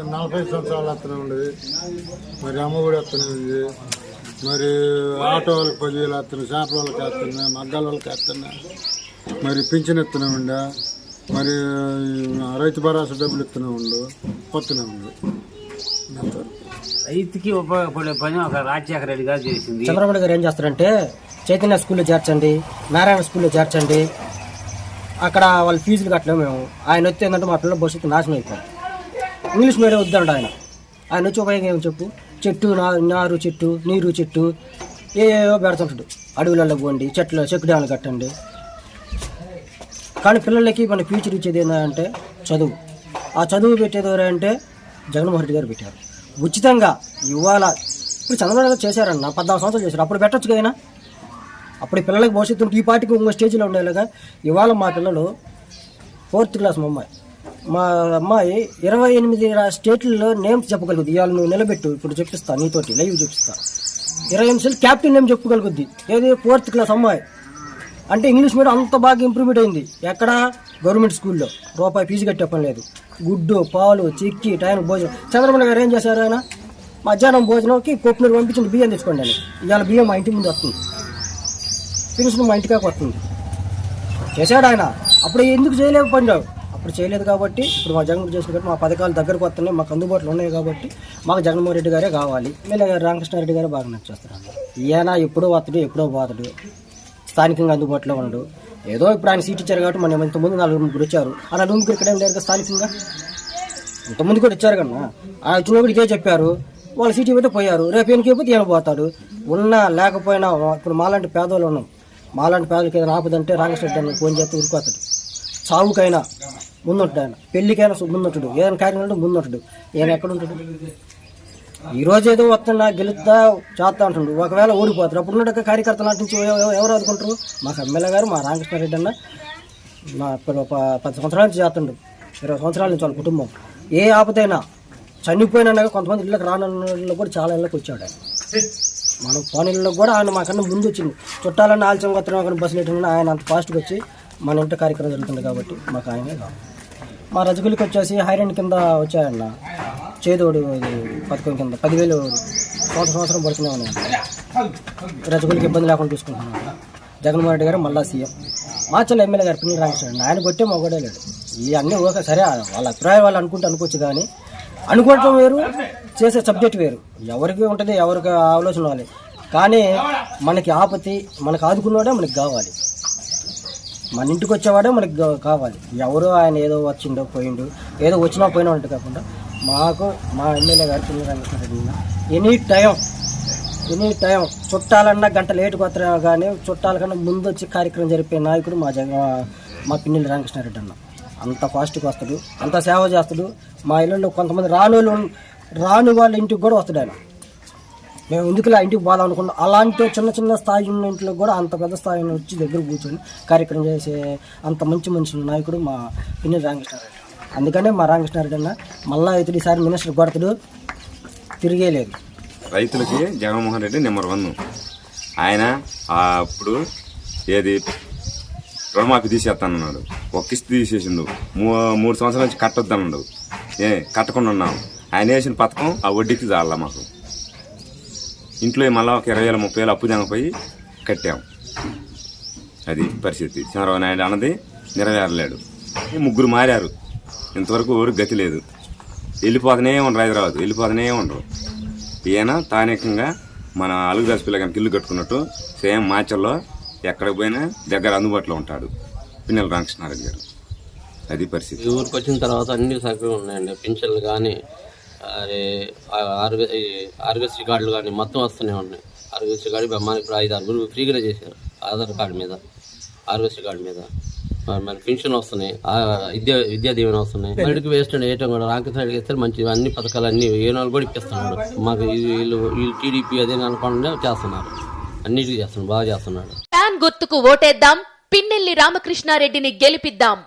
40 సంవత్సరాలు వస్తూనే ఉండేది, మరి అమ్మ కూడా వస్తూనే ఉంది, మరి ఆటో వాళ్ళకి 10,000 వస్తున్నాయి, చేపల వాళ్ళకి వేస్తున్నాయి, మగ్గాల వాళ్ళకి వేస్తున్నాయి, మరి పింఛన్ ఇస్తూనే ఉండే, మరి రైతు భరోసా డబ్బులు ఇస్తూనే ఉండు వస్తూనే ఉంది. రైతుకి ఉపయోగపడే పని ఒక రాజశేఖర రెడ్డి గారు చేసింది. చంద్రబాబు గారు ఏం చేస్తారంటే చైతన్య స్కూల్లో చేర్చండి, నారాయణ స్కూల్లో చేర్చండి, అక్కడ వాళ్ళ ఫీజులు కట్టలేము మేము. ఆయన వచ్చి ఏంటంటే మా పిల్లల భవిష్యత్తు నాశనం అయిపోయింది. ఇంగ్లీష్ మీడియం వద్దంట ఆయన వచ్చి ఉపయోగం ఏమో చెప్పు, చెట్టు నారు చెట్టు నీరు చెట్టు ఏవో పెడుతుంటాడు, అడవులలో పోండి, చెక్కు డ్యాములు కట్టండి. కానీ పిల్లలకి మన ఫ్యూచర్ ఇచ్చేది ఏంటంటే చదువు. ఆ చదువు పెట్టేది ఎవరంటే జగన్మోహన్ రెడ్డి గారు పెట్టారు ఉచితంగా. ఇవాళ ఇప్పుడు చంద్రబాబు గారు చేశారన్న 14 సంవత్సరాలు చేశారు, అప్పుడు పెట్టచ్చు కదా. అప్పుడు పిల్లలకి భవిష్యత్తు ఈ పార్టీకి ఇంకో స్టేజ్లో ఉండేలాగా. ఇవాళ మా పిల్లలు 4th క్లాస్ మా అమ్మాయి 28 స్టేట్లలో నేమ్స్ చెప్పగలుగుద్ది. ఇవాళ నువ్వు నిలబెట్టు, ఇప్పుడు చెప్పిస్తా, నీతోటి లైవ్ చూపిస్తా. 20 నిమిషాలు క్యాప్టెన్ నేమ్ చెప్పగలుగుద్ది. ఏది 4th క్లాస్ అమ్మాయి అంటే ఇంగ్లీష్ మీడియం అంత బాగా ఇంప్రూవ్మెంట్ అయింది. ఎక్కడ గవర్నమెంట్ స్కూల్లో రూపాయి ఫీజు కట్టే పని లేదు. గుడ్డు పాలు చిక్కి టైం భోజనం. చంద్రబాబు గారు ఏం చేశారు, ఆయన మధ్యాహ్నం భోజనంకి కొప్పునూరు పంపించింది, బియ్యం తెచ్చుకోండి అని. ఇవాళ బియ్యం మా ఇంటి ముందు వస్తుంది, పెన్షన్ మా ఇంటికాక వస్తుంది. చేశాడు ఆయన. అప్పుడు ఎందుకు చేయలేకపోయినావు? అప్పుడు చేయలేదు కాబట్టి ఇప్పుడు మా జగన్మోహన్ చేసిన కాబట్టి మా పథకాలు దగ్గరకు వస్తున్నాయి, మాకు అందుబాటులో ఉన్నాయి కాబట్టి మాకు జగన్మోహన్ రెడ్డి గారే కావాలి. ఎమ్మెల్యే రామకృష్ణారెడ్డి గారే బాగా నచ్చేస్తారు. ఈయన ఎప్పుడో వస్తాడు, ఎప్పుడో పోతాడు, స్థానికంగా అందుబాటులో ఉండడు. ఏదో ఇప్పుడు ఆయన సీట్ ఇచ్చారు కాబట్టి మనం ఇంతకుముందు 4 వచ్చారు. ఆ 4 ఇక్కడేం లేరు కదా స్థానికంగా. ఇంతకుముందు కూడా ఇచ్చారు కన్నా, ఆయన వచ్చినప్పుడు ఇదే చెప్పారు. వాళ్ళ సీట్ ఇవ్వతే పోయారు, రేపు ఎన్నికైపోతే ఈయన పోతాడు. ఉన్నా లేకపోయినా ఇప్పుడు మాలాంటి పేదవాళ్ళు ఉన్నాం. మాలాంటి పేదలకి ఏదైనా ఆపదంటే రామకృష్ణ ఫోన్ చేస్తే ఉరిపోతాడు. చావుకైనా ముందుంటాడు ఆయన, పెళ్లికైనా ముందుంటాడు, ఏదైనా కార్యక్రమం ముందుంటాడు. ఈయన ఎక్కడ ఉంటాడు? ఈరోజు ఏదో వస్తున్నా గెలుద్దా చేస్తా అంటుండు, ఒకవేళ ఓడిపోతారు. అప్పుడు ఉన్న కార్యకర్తల నుంచి ఎవరు ఆదుకుంటారు? మాకు ఎమ్మెల్యే గారు మా రామకృష్ణారెడ్డి అన్న మా 10 సంవత్సరాల నుంచి చేస్తుండ్రు, 20 సంవత్సరాల నుంచి వాళ్ళ కుటుంబం. ఏ ఆపదైనా చనిపోయినా కొంతమంది ఇళ్ళకి రానుల్లో కూడా చాలా ఇళ్ళకి వచ్చాడు ఆయన. మనం ఫోన్ ఇళ్ళకి కూడా ఆయన మాకన్నా ముందు వచ్చింది. చుట్టాలన్నా ఆలస్యం వస్తున్నాం కానీ బస్సులు ఎట్టినా ఆయన అంత ఫాస్ట్గా వచ్చి మన ఇంటి కార్యక్రమం జరుగుతుంది కాబట్టి మాకు ఆయనే కావాలి. మా రజగులకి వచ్చేసి హైరెండ్ కింద వచ్చాయన్న, చేదోడు పథకం కింద 10,000 సంవత్సరం పడుతూనే ఉన్నాయి. రజగులకి ఇబ్బంది లేకుండా చూసుకుంటున్నాను. జగన్మోహన్ రెడ్డి గారు మళ్ళా సీఎం. మాచల్ ఎమ్మెల్యే గారు పిల్లలు రామకృష్ణ ఆయన కొట్టే మా కూడా లేడు. ఇవన్నీ ఓకే సరే, వాళ్ళ అభిప్రాయం వాళ్ళు అనుకోవచ్చు. కానీ అనుకోవటం వేరు, చేసే సబ్జెక్ట్ వేరు. ఎవరికి ఉంటుంది, ఎవరికి ఆలోచన వాళ్ళు. కానీ మనకి ఆపత్తి, మనకు ఆదుకున్నవాడే మనకి కావాలి, మన ఇంటికి వచ్చేవాడే మనకి కావాలి. ఎవరో ఆయన ఏదో వచ్చిండో పోయిండు, ఏదో వచ్చినా పోయినా ఉంటుంది కాకుండా మాకు మా ఎమ్మెల్యే గారు పిల్లలు రామకృష్ణ ఎనీ టైం చుట్టాలన్నా గంట లేటుకు వస్తారేమో కానీ చుట్టాల కన్నా ముందు వచ్చి కార్యక్రమం జరిపే నాయకుడు మా పిన్నెల్లి రామకృష్ణారెడ్డి అన్న. అంత ఫాస్ట్గా వస్తాడు, అంత సేవ చేస్తాడు. మా ఇళ్ళలో కొంతమంది రాని వాళ్ళ ఇంటికి కూడా వస్తాడు ఆయన. మేము ఎందుకులా ఇంటికి పోదాం అనుకున్నాం. అలాంటి చిన్న స్థాయి ఉన్న ఇంట్లో కూడా అంత పెద్ద స్థాయిని వచ్చి దగ్గర కూర్చొని కార్యక్రమం చేసే అంత మంచి నాయకుడు మా పిన్నెల్లి రామకృష్ణారెడ్డి. అందుకనే మా రామకృష్ణారెడ్డి అన్న మళ్ళా ఇతడు ఈసారి మినిస్టర్ కొడతాడు, తిరిగే లేదు. రైతులకి జగన్మోహన్ రెడ్డి నెంబర్ 1. ఆయన అప్పుడు ఏది రుణమాఫీ తీసేస్తానన్నాడు, ఒక కిస్తీ తీసేసిండు. 3 సంవత్సరాల నుంచి కట్టొద్దన్నాడు, కట్టకుండా ఉన్నాం. ఆయన వేసిన పథకం ఆ వడ్డీకి చాల మాకు. ఇంట్లో మళ్ళీ ఒక 20,000 30,000 అప్పు జంగపోయి కట్టాం. అది పరిస్థితి. చంద్రబాబు నాయుడు అన్నది నెరవేరలేడు. 3 మారారు, ఇంతవరకు ఎవరికి గతి లేదు. వెళ్ళిపోతూనే ఉండరు, హైదరాబాద్ వెళ్ళిపోతూనే ఉండరు. ఈయన స్థానికంగా మన అలుగుదాస్ పిల్లగానికి ఇల్లు కట్టుకున్నట్టు సేమ్ మాచల్లో ఎక్కడికి పోయినా దగ్గర అందుబాటులో ఉంటాడు పిన్నెల్లి రామకృష్ణారెడ్డి గారు. అది పరిస్థితి. ఊరికి వచ్చిన తర్వాత అన్ని సౌకర్యాలు ఉన్నాయండి. పెన్షన్లు కానీ, ఆరోగ్యశ్రీ కార్డులు కానీ మొత్తం వస్తూనే ఉన్నాయి. ఆరోగ్యశ్రీ కార్డు మనకి ఇప్పుడు 5-6 ఫ్రీగానే చేశారు. ఆధార్ కార్డు మీద, ఆరోగ్యశ్రీ కార్డు మీద మన పెన్షన్ వస్తున్నాయి, విద్యా దీవెన వస్తున్నాయి. బయటకు వేస్ట్ వేయటం కూడా రామకృష్ణారెడ్డి ఇస్తే మంచి అన్ని పథకాలు అన్ని ఏనాలు కూడా ఇప్పిస్తున్నాడు మాకు. వీళ్ళు టీడీపీ అదే అనుకోకుండా చేస్తున్నారు, అన్నిటికీ చేస్తున్నాడు, బాగా చేస్తున్నాడు. గుర్తుకు ఓటేద్దాం, పిన్నెల్లి రామకృష్ణారెడ్డిని గెలిపిద్దాం.